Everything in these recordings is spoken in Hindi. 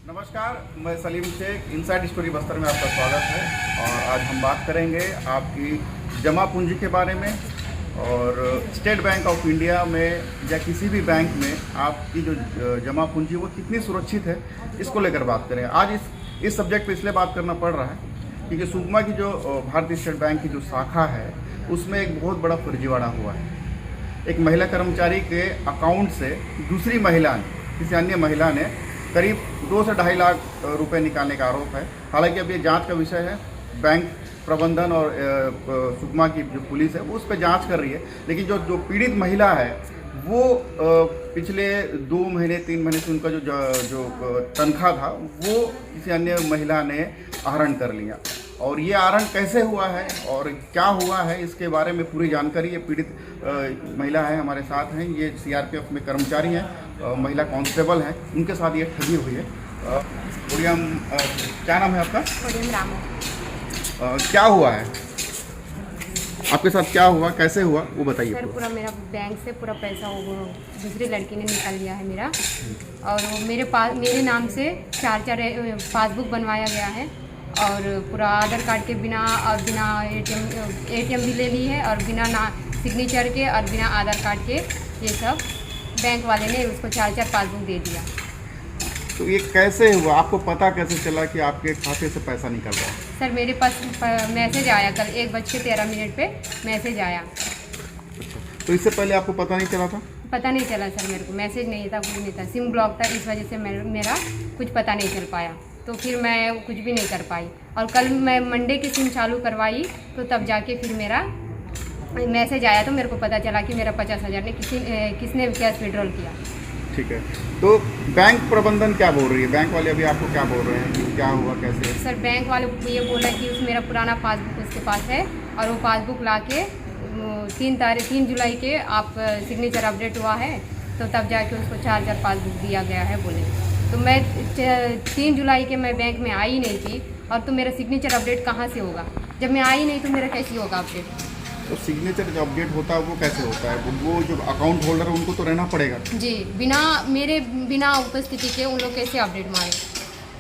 नमस्कार, मैं सलीम शेख। इनसाइड स्टोरी बस्तर में आपका स्वागत है। और आज हम बात करेंगे आपकी जमा पूंजी के बारे में और स्टेट बैंक ऑफ इंडिया में या किसी भी बैंक में आपकी जो जमा पूंजी वो कितनी सुरक्षित है, इसको लेकर बात करें। आज इस सब्जेक्ट पे इसलिए बात करना पड़ रहा है क्योंकि सुकमा की जो भारतीय स्टेट बैंक की जो शाखा है उसमें एक बहुत बड़ा फर्जीवाड़ा हुआ है। एक महिला कर्मचारी के अकाउंट से दूसरी महिला ने, किसी अन्य महिला ने करीब 2 से 2.5 लाख रुपए निकालने का आरोप है। हालांकि अब ये जांच का विषय है। बैंक प्रबंधन और सुकमा की जो पुलिस है वो उस पर जांच कर रही है। लेकिन जो पीड़ित महिला है वो पिछले 2 महीने 3 महीने से उनका जो तनख्वाह था वो किसी अन्य महिला ने आहरण कर लिया। और ये आहरण कैसे हुआ है और क्या हुआ है, इसके बारे में पूरी जानकारी ये पीड़ित महिला है, हमारे साथ हैं। ये सीआरपीएफ में कर्मचारी हैं, महिला कांस्टेबल हैं। उनके साथ ये ठगी हुई है। उड़ियम, क्या नाम है आपका? उड़ियम रामू। क्या हुआ है आपके साथ, क्या हुआ, कैसे हुआ, वो बताइए। सर पूरा मेरा बैंक से पूरा पैसा वो दूसरी लड़की ने निकाल लिया है मेरा। और वो मेरे नाम से 4 पासबुक बनवाया गया है और पूरा आधार कार्ड के बिना और बिना एटीएम भी ले ली है और बिना सिग्नेचर के और बिना आधार कार्ड के ये सब बैंक वाले ने उसको 4 पासबुक दे दिया। तो ये कैसे हुआ, आपको पता कैसे चला कि आपके खाते से पैसा निकल रहा है? सर मेरे पास मैसेज आया, कल 1:13 पे मैसेज आया। अच्छा, तो इससे पहले आपको पता नहीं चला था? पता नहीं चला सर, मेरे को मैसेज नहीं था, कुछ नहीं था, सिम ब्लॉक था, इस वजह से मेरा कुछ पता नहीं चल पाया। तो फिर मैं कुछ भी नहीं कर पाई। और कल मैं मंडे की सिम चालू करवाई तो तब जाके फिर मेरा मैसेज आया तो मेरे को पता चला कि मेरा 50,000 ने किसने कैश विड्रॉल किया। ठीक है, तो बैंक प्रबंधन क्या बोल रही है? बैंक वाले अभी आपको क्या बोल रहे हैं कि क्या हुआ, कैसे? सर बैंक वाले ये बोला कि मेरा पुराना पासबुक उसके पास है और वो पासबुक ला के 3 जुलाई के आप सिग्नेचर अपडेट हुआ है तो तब जाके उसको 4 पासबुक दिया गया है बोले। तो मैं 3 जुलाई के मैं बैंक में आई नहीं थी और तो मेरा सिग्नेचर अपडेट कहाँ से होगा? जब मैं आई नहीं तो मेरा कैसे होगा अपडेट? तो सिग्नेचर जो अपडेट होता है वो कैसे होता है? वो जो अकाउंट होल्डर है उनको तो रहना पड़ेगा जी, मेरे बिना उपस्थिति के उन लोग कैसे अपडेट मारे?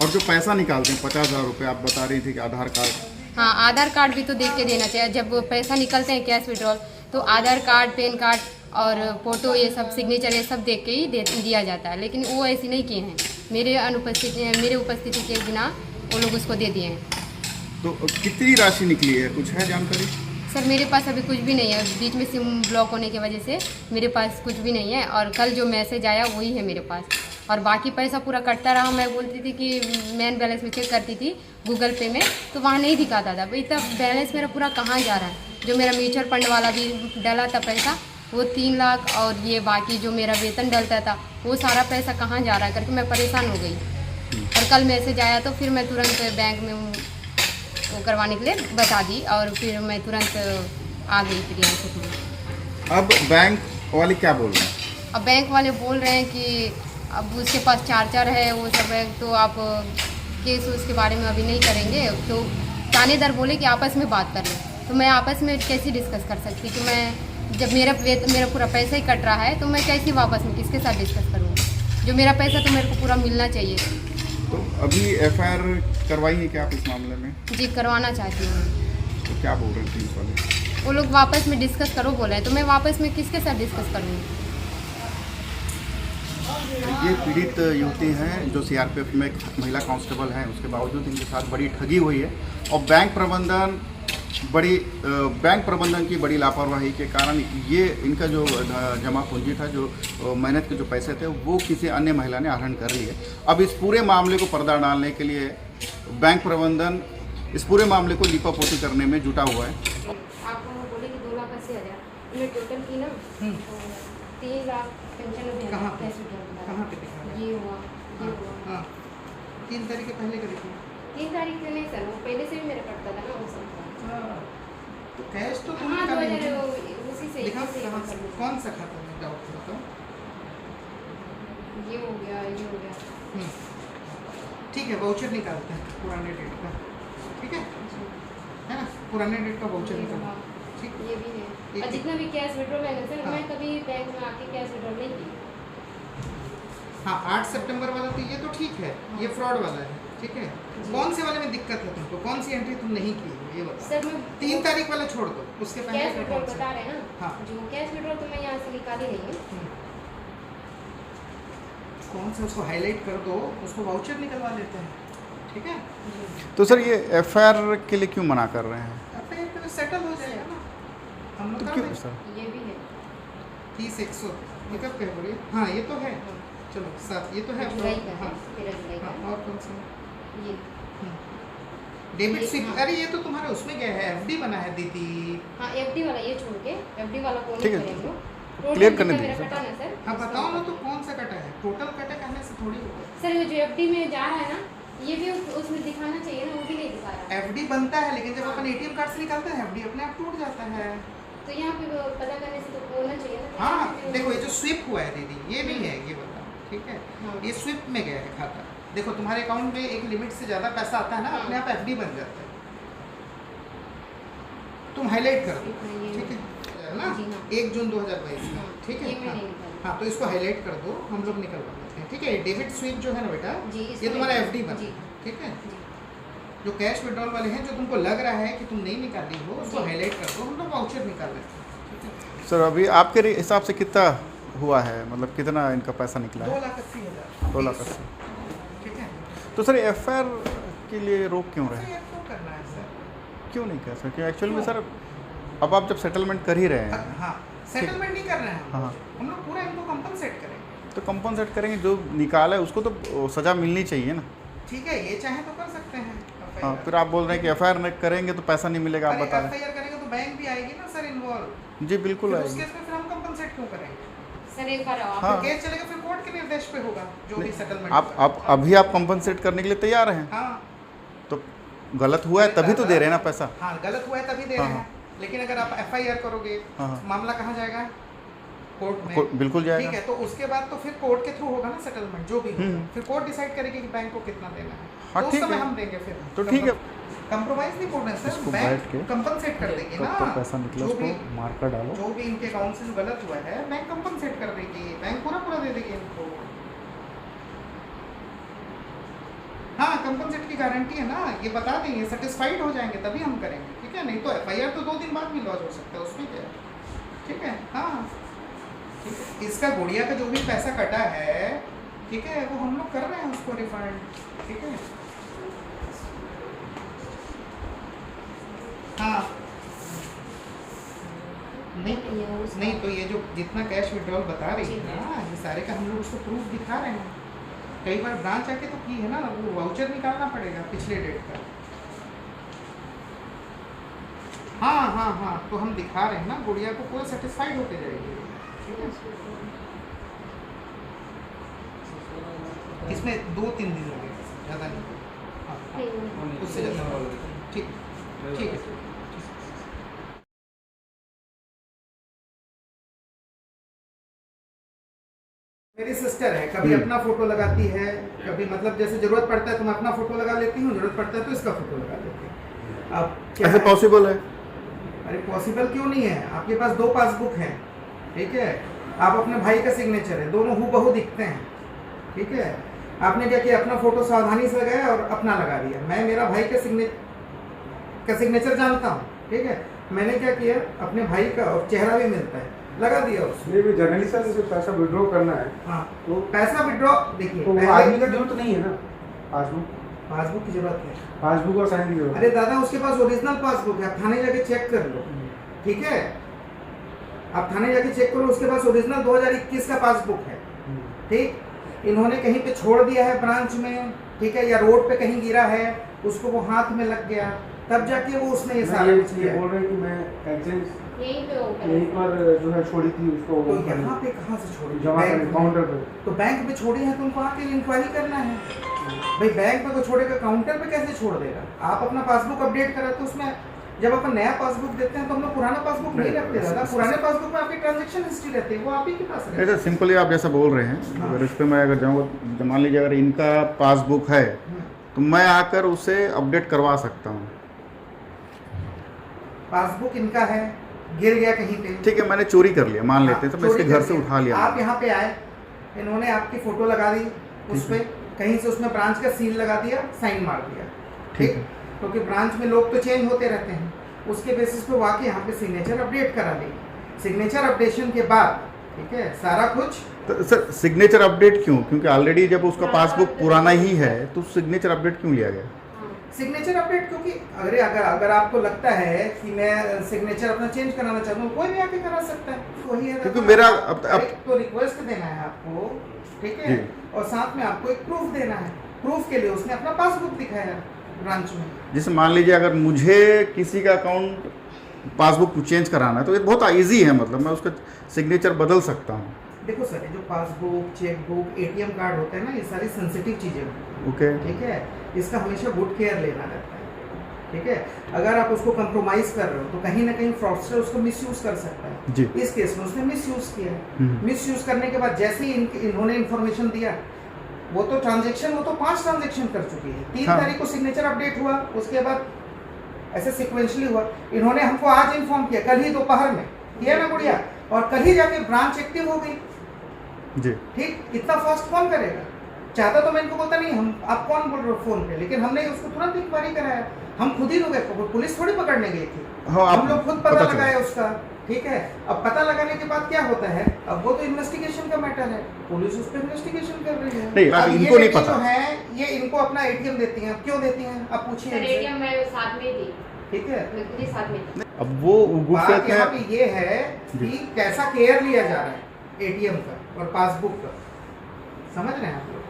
और जो पैसा निकालते हैं 50,000 रुपये, आप बता रही थी कि आधार कार्ड। हाँ, आधार कार्ड भी तो देख के देना चाहिए। जब पैसा निकलते हैं कैश विड्रॉल तो आधार कार्ड, पैन कार्ड और फोटो, ये सब सिग्नेचर ये सब देख के ही दिया जाता है। लेकिन वो ऐसे नहीं किए हैं, मेरे उपस्थिति के बिना वो लोग उसको दे दिए हैं। तो कितनी राशि निकली है, कुछ है जानकारी? सर मेरे पास अभी कुछ भी नहीं है, बीच में सिम ब्लॉक होने की वजह से मेरे पास कुछ भी नहीं है। और कल जो मैसेज आया वही है मेरे पास। और बाकी पैसा पूरा कटता रहा। मैं बोलती थी कि मेन बैलेंस में चेक करती थी गूगल पे में तो वहाँ नहीं दिखाता था। भाई तब बैलेंस मेरा पूरा कहाँ जा रहा है? जो मेरा म्यूचुअल फंड वाला भी डला था पैसा वो 3 लाख और ये बाकी जो मेरा वेतन डलता था वो सारा पैसा कहाँ जा रहा है करके मैं परेशान हो गई। और कल मैसेज आया तो फिर मैं तुरंत बैंक में वो करवाने के लिए बता दी और फिर मैं तुरंत आ गई फिर यहाँ से। अब बैंक वाले क्या बोल रहे हैं? अब बैंक वाले बोल रहे हैं कि अब उसके पास 4 है वो सब है तो आप केस उसके बारे में अभी नहीं करेंगे। तो थानेदार बोले कि आपस में बात कर लें। तो मैं आपस में कैसे डिस्कस कर सकती कि मैं जब मेरा पूरा पैसा ही कट रहा है तो मैं कैसे वापस में किसके साथ डिस्कस करूँगी? जो मेरा पैसा तो मेरे को पूरा मिलना चाहिए। तो अभी एफआईआर करवाई है क्या आप इस मामले में? जी, करवाना चाहती हूँ। तो क्या बोल रहे हैं पुलिस वाले? वो लोग वापस में डिस्कस करो बोले हैं तो मैं वापस में किसके साथ डिस्कस करूँगी? ये पीड़ित युवती हैं जो सीआरपीएफ में महिला कांस्टेबल हैं, उसके बावजूद इनके साथ बड़ी ठगी हुई है। और बैंक प्रबंधन की बड़ी लापरवाही के कारण ये इनका जो जमा पूंजी था, जो मेहनत के जो पैसे थे वो किसी अन्य महिला ने आहरण कर लिए। अब इस पूरे मामले को पर्दा डालने के लिए बैंक प्रबंधन इस पूरे मामले को लीपापोती करने में जुटा हुआ है। आपको बोले कि 2,80,000 उन्हें टोटल की ना 3 लाख पेंशन में कहाँ पे दिखा रहा है? ये हुआ। हाँ, 3 तारीख के पहले करी थी। 3 तारीख से नहीं सर, वो पहले से भी मेरा कटता था ना वो सब। तो कैश तो तुम हाँ, निकाली नहीं। उसी से दिखाओ इसी से कहाँ से, कर लो। कौन सा खाता है डाउट बताओ। ये हो गया। ठीक है, वाउचर निकालते हैं पुराने डेट का, ठीक है ना? पुराने डेट का वाउचर निकालो। ठीक, ये भी है। और जितना भी कैश विड्रॉल है सर, मैं कभी बैंक में आके कैश विड्रॉल नहीं की। हाँ 8 सितंबर वाला तो ये तो ठीक है, ये फ्रॉड वाला है, ठीक है। कौन से वाले में दिक्कत है तुमको, कौन सी एंट्री तुम नहीं की है ये बताओ। सर मैं 3 तारीख वाला छोड़ दो, उसके पहले कैश का विड्रॉल कौन सा? बता रहे हैं ना, हाँ। जो कैश विड्रॉल तो मैं यहाँ से निकाली नहीं है। कौन सा उसको हाईलाइट कर दो, उसको वाउचर निकलवा लेते हैं, ठीक है। तो सर ये एफआईआर के लिए क्यों मना कर रहे हैं? फिर तो सेटल हो जाएगा ना, हम लोग तो कर क्यों देंगे। सर? ये भी है 30-100 ये कब कह बोलिए। हाँ ये तो है, चलो 7 ये तो है। जुलाई का है, हाँ 13 जुलाई का हाँ, और कौन सा ये डेबिट ये, स्विफ्ट? हाँ। अरे ये तो तुम्हारे उसमें गया है, एफडी बना है दीदी। हाँ एफडी वाला ये छोड़ के एफडी वाला को ठीक नहीं है, करेंगे क्लियर टोटल करने जितना मेरा दीजिए कटा ना सर। हाँ बताओ ना, तो कौन सा कटा है? टोटल कटे कहने से थोड़ी होगा। सर ये जो एफडी में जा रहा है ना, ये भी उसमें दिखाना चाहिए ना, वो भी नहीं दिखा रहा है। एफडी बनता है, लेकिन जब अपन एटीएम कार्ड से निकालते हैं एफडी अपने आप टूट जाता है। तो यहाँ पे वो पता करने से तो होना चाहिए ना। हाँ देखो ये जो स्विप हुआ है दीदी, ये भी है, ये बताओ, ठीक है। हाँ। ये स्विप में गया है खाता। देखो तुम्हारे अकाउंट में एक लिमिट से ज़्यादा पैसा आता है ना, हाँ। अपने आप एफडी बन जाता है। तुम हाईलाइट कर दो, ठीक है ना, जी हाँ। 1 जून 2022 में, ठीक है। ये मैं हाँ। नहीं निकाली। हाँ तो इसको हाईलाइट कर दो, हम लोग निकलवा देते हैं, ठीक है। डेबिट स्विप जो है ना बेटा, जी, इसको ये तुम्हारा नहीं- एफडी बना जी। है, ठीक है। जी। जो कैश विड्रॉल वाले हैं, जो तुमको लग रहा है कि तुम नहीं निकाली हो, उसको जी। हाईलाइट कर दो, हम लोग वाउचर निकाल लेते हैं, ठीक है। सर अभी आपके हिसाब से कितना हुआ है, मतलब कितना इनका पैसा निकला है? 2,80,000 2,80,000। ठीक है। तो सर एफआईआर के लिए रोक क्यों रहे हैं? ये क्यों करना है सर? क्यों नहीं कर सकते? एक्चुअल में सर अब आप जब सेटलमेंट कर ही रहे हैं हाँ सेटलमेंट नहीं कर रहे हैं हाँ। हम लोग पूरा इनको कंपनसेट करेंगे। तो कंपनसेट करेंगे, जो निकाला है उसको तो सज़ा मिलनी चाहिए ना। ठीक है, ये चाहे तो कर सकते हैं हाँ, FIR। फिर आप बोल रहे हैं कि एफआईआर नहीं करेंगे तो पैसा नहीं मिलेगा, आप अरे बता रहे FIR करेंगे तो बैंक भी आएगी ना सर इन्वॉल्व। हैं। जी बिल्कुल फिर उस आएगी। केस में फिर हम कंपनसेट क्यों करेंगे? सर एक बार आप हाँ। केस चलेगा फिर कोर्ट के निर्देश पे होगा जो भी सेटलमेंट। आप अभी आप कंपनसेट करने के लिए तैयार हैं, हाँ तो गलत हुआ है तभी तो दे रहे हैं ना पैसा। हाँ गलत हुआ है तभी दे हाँ, रहे हैं, लेकिन अगर आप FIR करोगे हाँ, हाँ। मामला कहाँ जाएगा? कोर्ट में। बिल्कुल जाएगा। ठीक है, तो उसके बाद तो फिर कोर्ट के थ्रू होगा ना सेटलमेंट, जो भी होगा। हम्म। फिर कोर्ट डिसाइड करेगी कि बैंक को कितना देना है। हाँ, तो उस ठीक समय है। हम देंगे फिर। तो ठीक है। कंप्रोमाइज नहीं बोल रहे सर, इसको बैठ के बैंक कंपनसेट कर देगी ना। कब तक पैसा निकला जो भी उसको मार्कर डालो। जो भी इनके अकाउंट से जो गलत हुआ है बैंक कंपनसेट कर देगी, बैंक पूरा दे देगी इनको। हाँ कंपनसेट की गारंटी है ना, ये बता देंगे, सेटिस्फाइड हो जाएंगे तभी हम करेंगे, ठीक है। नहीं तो FIR तो 2 दिन बाद भी लॉन्च हो सकता है, उसमें क्या है, ठीक है। हाँ ठीक है, इसका गुड़िया का जो भी पैसा कटा है, ठीक है, वो हम लोग कर रहे हैं उसको रिफंड, ठीक है। हाँ नहीं तो ये जो जितना कैश विड्रॉल बता रही है ना, ये सारे का हम लोग उसको प्रूफ दिखा रहे हैं। कई बार ब्रांच आके तो की है ना, वो वाउचर निकालना पड़ेगा पिछले डेट का। हाँ हाँ हाँ तो हम दिखा रहे हैं ना, गुड़िया को पूरा सेटिस्फाइड होते जाएगी, ठीक है। इसमें 2-3 दिन लगेगा, ज़्यादा नहीं। हाँ उससे ज़्यादा ठीक ठीक है। मेरी सिस्टर है, कभी अपना फोटो लगाती है, कभी मतलब जैसे जरूरत पड़ता है तो मैं अपना फोटो लगा लेती हूँ, जरूरत पड़ता है तो इसका फोटो लगा लेती हूँ। अब क्या ऐसे है? पॉसिबल है? अरे पॉसिबल क्यों नहीं है, आपके पास 2 पासबुक हैं, ठीक है। आप अपने भाई का सिग्नेचर है, दोनों हूबहू दिखते हैं, ठीक है। आपने क्या किया, अपना फोटो सावधानी से लगाया और अपना लगा दिया। मैं मेरा भाई का सिग्नेचर जानता हूँ, ठीक है। मैंने क्या किया, अपने भाई का और चेहरा भी मिलता है, लगा दिया उसमें। भी जनरली सर जैसे पैसा विड्रॉ करना है हाँ तो पैसा विड्रॉ देखिए, तो आदमी का जरूरत नहीं है ना, पासबुक की जरूरत है। पासबुक और साइन की जरूरत अरे दादा उसके पास ओरिजिनल पासबुक है, आप थाने जाके चेक कर लो, ठीक है। आप थाने जाके चेक करो, उसके पास ओरिजिनल 2021 का पासबुक है, ठीक। इन्होंने कहीं पे छोड़ दिया है ब्रांच में, ठीक है, या रोड पे कहीं गिरा है, उसको वो हाथ में लग गया, तब जाके वो उसने ये सारा कुछ ये किया। बोल रहे हैं कि मैं एग्जेंस यहीं पे होगा। यहीं पर जो है छोड़ी थी उसको तो यहाँ पे कहाँ से छोड़ी? जमा करने बैंक में। काउंटर पे। तो बैंक में छोड़ी है तो उनको आके इंक्वायरी करना है। भाई बैंक में को छोड़ेगा, काउंटर पे कैसे छोड़ देगा? आप अपना पासबुक अपडेट कराते, उसमें जब अपन नया पासबुक देते हैं तो हम लोग पुराना पासबुक नहीं रखते दादा। पुराने पासबुक में आपकी ट्रांजैक्शन हिस्ट्री रहती है, वो आप ही के पास रहती है। ऐसा सिंपली आप जैसा बोल रहे हैं, हाँ। अगर इस पर मैं अगर जाऊँगा, मान लीजिए अगर इनका पासबुक है तो मैं आकर उसे अपडेट करवा सकता हूँ। पासबुक इनका है, गिर गया कहीं पे, ठीक है, मैंने चोरी कर लिया, मान लेते हैं, तो मैं चोरी इसके घर से करके उठा लिया। आप यहाँ पे आए, इन्होंने आपकी फोटो लगा दी उस पे, कहीं से उसमें ब्रांच का सील लगा दिया, साइन मार दिया, ठीक। क्योंकि ब्रांच में लोग तो चेंज होते रहते हैं, उसके बेसिस पे वाकई यहाँ पे सिग्नेचर अपडेट करा दी। सिग्नेचर अपडेशन के बाद, ठीक है, सारा कुछ। तो सर सिग्नेचर अपडेट क्यों? क्योंकि ऑलरेडी जब उसका पासबुक पुराना ही है तो सिग्नेचर अपडेट क्यों लिया गया? सिग्नेचर अपडेट क्योंकि अगर आपको लगता है कि मैं सिग्नेचर अपना चेंज कराना चाहता हूँ, कोई भी आके करा सकता है, वही है। क्योंकि मेरा अब तो रिक्वेस्ट देना है आपको, ठीक है, और साथ में आपको एक प्रूफ देना है। प्रूफ के लिए उसने अपना पासबुक दिखाया ब्रांच में। जैसे मान लीजिए अगर मुझे किसी का अकाउंट पासबुक चेंज कराना है तो ये बहुत ईजी है, मतलब मैं उसका सिग्नेचर बदल सकता हूँ। देखो सर, ये जो पासबुक, चेकबुक, एटीएम कार्ड होते हैं ना, ये सारी सेंसिटिव चीज़ें होती हैं, ओके, ठीक है। इसका हमेशा गुड केयर लेना रहता है, ठीक है। अगर आप उसको कंप्रोमाइज कर रहे हो तो कहीं ना कहीं फ्रॉडस्टर उसको मिसयूज कर सकता है जी। इस केस में उसने मिसयूज किया। मिसयूज करने के बाद जैसे ही इन्होंने इन्फॉर्मेशन दिया, वो तो 5 ट्रांजेक्शन कर चुकी है। 3 तारीख को सिग्नेचर अपडेट हुआ, उसके बाद ऐसे सिक्वेंशली हुआ। इन्होंने हमको आज इन्फॉर्म किया, कल ही दोपहर में किया ना गुड़िया, और कल ही जाके ब्रांच एक्टिव हो गई जी, ठीक। इतना फास्ट कौन करेगा? चाहता तो मैं इनको बोलता नहीं, हम आप कौन बोल रहे हो फोन पे, लेकिन हमने उसको तुरंत इंक्वायरी कराया। हम खुद ही लोग गए, पुलिस थोड़ी पकड़ने गई थी, हम लोग खुद पता लगाया उसका, ठीक है। अब पता लगाने के बाद क्या होता है, अब वो तो इन्वेस्टिगेशन का मैटर है, पुलिस उस पर इन्वेस्टिगेशन कर रही है। नहीं, अब इनको नहीं पता जो है, ये इनको अपना एटीएम देती हैं। क्यों देती हैं आप पूछिए। एटीएम मैं साथ में थी, ठीक है, मैं खुद ही साथ में थी। अब वो गुड बात फेथ यहाँ है पे ये है कि कैसा केयर लिया जा रहा है एटीएम का और पासबुक का, समझ रहे हैं आप लोग,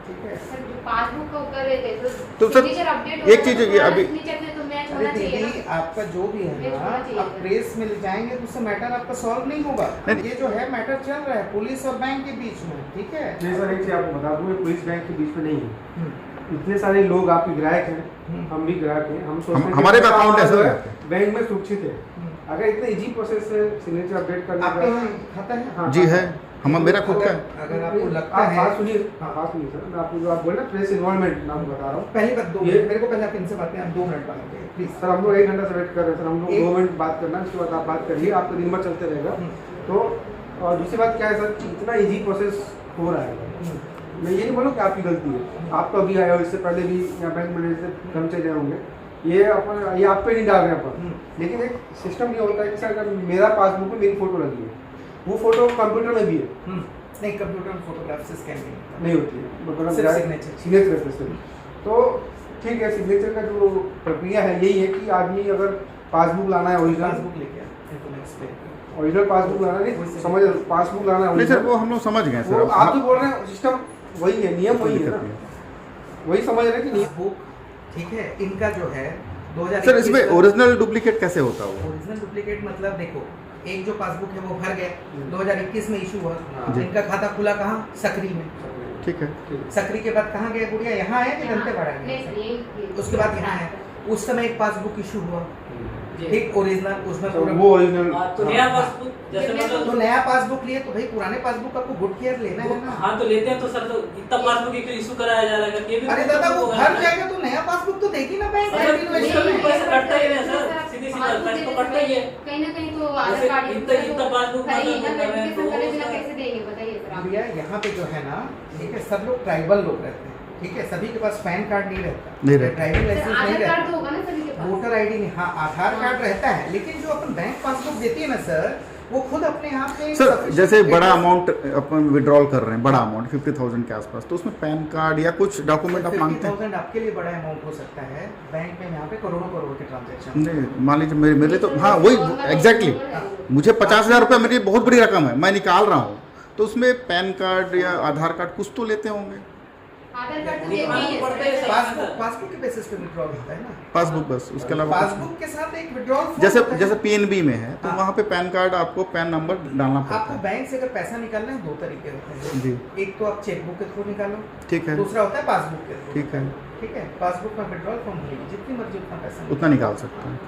ठीक है। सर जो पासबुक का कर रहे थे तो सर, सिग्नेचर अपडेट एक चीज़ ये अभी- सिग्नेचर में तो मैच अरे होना चाहिए दीदी, ना। आपका जो भी है मैच ना, होना चाहिए आप सर। प्रेस में ले जाएंगे तो उससे मैटर आपका सॉल्व नहीं होगा। नहीं। ये जो है मैटर चल रहा है पुलिस और बैंक के बीच में, ठीक है। नहीं सर, एक चीज़ आपको बता दूँ, पुलिस बैंक के बीच में नहीं है। हम्म, इतने सारे लोग आपके ग्राहक हैं, हम्म। हम भी ग्राहक हैं, हम सोचते हैं कि हमारे भी हमारा account है जो सर। बैंक में सुरक्षित है। हम्म। अगर इतने इजी प्रोसेस से सिग्नेचर अपडेट करने आपके यहाँ खाता है? हाँ, जी है, मेरा खुद का है। अगर आपको लगता आप है, बात सुनिए, बात सुनिए सर, मैं आपको जो आप बोल रहे हैं प्रेस इन्वॉल्वमेंट, मैं आपको बता रहा हूँ। पहली बात 2 ये- मिनट, मेरे को पहले आप इनसे बात करें, 2 मिनट बात करें प्लीज। सर हम लोग 1 घंटा से वेट कर रहे हैं सर, हम लोग एक- 2 मिनट बात करना है, उसके बाद आप बात करिए, आपका दिन भर चलते रहेगा। तो और दूसरी बात क्या है सर, कि इतना इजी प्रोसेस हो रहा है। मैं ये नहीं बोलूँ कि आपकी गलती है, आप तो अभी आए हो, इससे पहले भी यहाँ बैंक मैनेजर से कर्मचारी रहे होंगे, ये आप पे नहीं डाल रहे हैं अपन। लेकिन एक सिस्टम ये होता है कि सर अगर मेरा पासबुक में मेरी फोटो लगी है, वो फोटो कंप्यूटर में भी है, नहीं, कंप्यूटर में फोटोग्राफ से स्कैन नहीं होती है, मतलब सिर्फ signature। सिग्नेचर रहता है सिर्फ। तो ठीक है, सिग्नेचर का जो प्रक्रिया है यही है कि आदमी अगर पासबुक लाना है ओरिजिनल, पासबुक लेके एक्सप्लेन ओरिजिनल पासबुक लाना नहीं, समझ पासबुक लाना है नहीं सर, original, वो हम लोग समझ गए वो सर। आप जो बोल रहे हैं सिस्टम वही है, नियम वही है ना, वही समझ रहे हैं कि नियम। बुक, ठीक है। इनका जो है 2021 सर इसमें ओरिजिनल डुप्लीकेट कैसे होता होगा? ओरिजिनल डुप्लीकेट मतलब देखो, एक जो पासबुक है वो भर गया, 2021 में इशू हुआ, जी। इनका खाता खुला कहाँ? सक्री में। ठीक है, सक्री के बाद कहाँ गया गुड़िया? यहाँ है कि दंतेवाड़ा नहीं सर, गया? यही उसके बाद यहाँ है। उस समय एक पासबुक इशू हुआ, ठीक, ओरिजिनल, उसमें तो पूरा वो ओरिजिनल तो नया पासबुक जैसे तो मतलब नया पासबुक लिए तो भाई पुराने पासबुक आपको गुड केयर लेना है ना। हाँ तो लेते हैं, तो सर तो इतना पासबुक एक इशू कराया जा रहा है कि ये भी अरे दादा, वो भर जाएगा तो नया पासबुक तो देगी ना बैंक। अरे, इन्वेस्टर नहीं, में। पैसा कटता ही है सर, सीधी सी बात, पैसा तो कटता ही है। कहीं ना कहीं तो आधार जैसे कार्ड इतना पासबुक खरीद ना, मतलब वेरिफिकेशन करे बिना तो कैसे देंगे बताइए सर आप। भैया यहाँ पे जो है ना, ठीक है, सब लोग ट्राइबल लोग रहते हैं, ठीक है, सभी के पास पैन कार्ड नहीं रहता, नहीं रहता। ड्राइविंग सर, लाइसेंस नहीं आधार कार्ड रहता, तो होगा ना सभी के पास। वोटर आईडी नहीं, हाँ आधार कार्ड रहता है, लेकिन जो अपन बैंक पासबुक देती है ना सर, वो खुद अपने यहाँ पे सर sufficient जैसे बड़ा address- अमाउंट अपन विड्रॉल कर रहे हैं, बड़ा अमाउंट 50,000 के आसपास, तो उसमें पैन कार्ड या कुछ डॉक्यूमेंट आप मांगते हैं? 50,000 आपके लिए बड़ा अमाउंट हो सकता है, बैंक में यहाँ पे करोड़ों करोड़ के ट्रांजेक्शन। नहीं, मान लीजिए मेरे लिए तो हाँ वही एग्जैक्टली, मुझे 50,000 रुपये मेरी बहुत बड़ी रकम है, मैं निकाल रहा हूँ, तो उसमें पैन कार्ड या आधार कार्ड कुछ तो लेते होंगे। आधार कार्ड तो दिखाना देते ही पड़ता है है सर। सर। पासबुक के बेसिस पे विड्रॉल होता है ना, पासबुक बस, उसके अलावा कुछ पासबुक के साथ एक विड्रॉल नहीं। जैसे पीएनबी में है तो हाँ। वहाँ पे पैन कार्ड आपको पैन नंबर डालना पड़ता आपको है। बैंक से अगर पैसा निकालना है 2 तरीके होते हैं जी, एक तो आप चेकबुक के थ्रू निकालो, ठीक है, दूसरा होता है पासबुक के थ्रू। ठीक है, ठीक है, पासबुक में विड्रॉल फॉर्म भरिए, जितनी मर्जी उतना पैसा निकालो। उतना निकाल सकते हैं।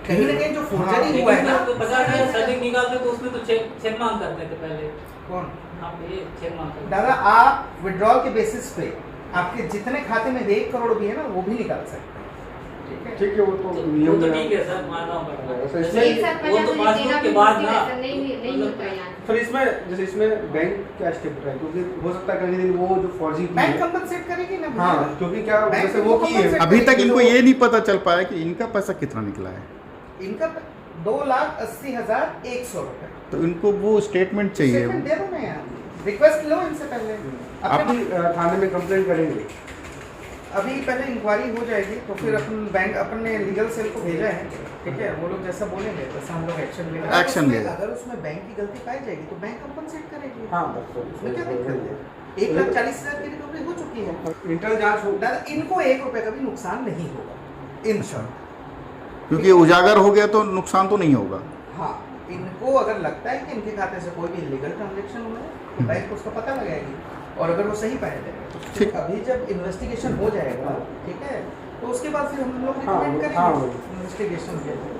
कहीं ना कहीं जो हाँ, फोर्जरी हुआ है ना, तो 50,000 सर्टिफिकेट निकालते तो उसमें तो चेक मांग करते थे पहले, कौन? आप ये चेक मांग करते दादा, आप विड्रॉल के बेसिस पे आपके जितने खाते में 1 करोड़ भी है ना, वो भी निकाल सकते हैं। ठीक है, वो तो वो नियम तो में ठीक है सर, मानना पड़ता है। ऐसा जैसे एक साथ वो तो 50 पासबुक देना के भी बाद मुश्किल ना है सर, नहीं मिलता है यहाँ। फिर इसमें जैसे इसमें बैंक क्या स्टेप उठाए, क्योंकि हो सकता है कहीं दिन वो जो फर्जी की बैंक है, कंपनसेट करेगी ना हाँ, भैया। क्योंकि क्या बैंक जैसे को वो की है compensate अभी तक करेगी, इनको तो ये नहीं पता चल पाया कि इनका पैसा कितना निकला है, इनका 2,80,100 रुपए। तो इनको वो स्टेटमेंट चाहिए। स्टेटमेंट दे दो ना यार, रिक्वेस्ट लो इनसे पहले। आप अपने भी थाने में कंप्लेंट करेंगे? अभी पहले इंक्वायरी हो जाएगी तो फिर अपन बैंक अपन ने लीगल सेल को भेजा है, ठीक है, वो लोग जैसा बोलेंगे वैसा हम लोग एक्शन लेंगे। Action लेंगे। अगर उसमें बैंक की गलती पाई जाएगी तो बैंक कंपनसेट करेगी। हाँ, बस उसमें क्या दिक्कत है? 1,40,000 की रिकवरी हो चुकी है। इंटर जांच हो, दादा इनको 1 रुपए का भी नुकसान नहीं होगा इन शॉर्ट। क्योंकि उजागर हो गया तो नुकसान तो नहीं होगा। हाँ, इनको अगर लगता है कि इनके खाते से कोई भी इलीगल ट्रांजैक्शन हुआ है तो बैंक उसका पता लगाएगी, और अगर वो सही पाया जाएगा तो ठीक। फिर अभी जब इन्वेस्टिगेशन हो जाएगा, ठीक है, तो उसके बाद फिर हम लोग हाँ, रिकमेंड हाँ, करेंगे इन्वेस्टिगेशन के लिए।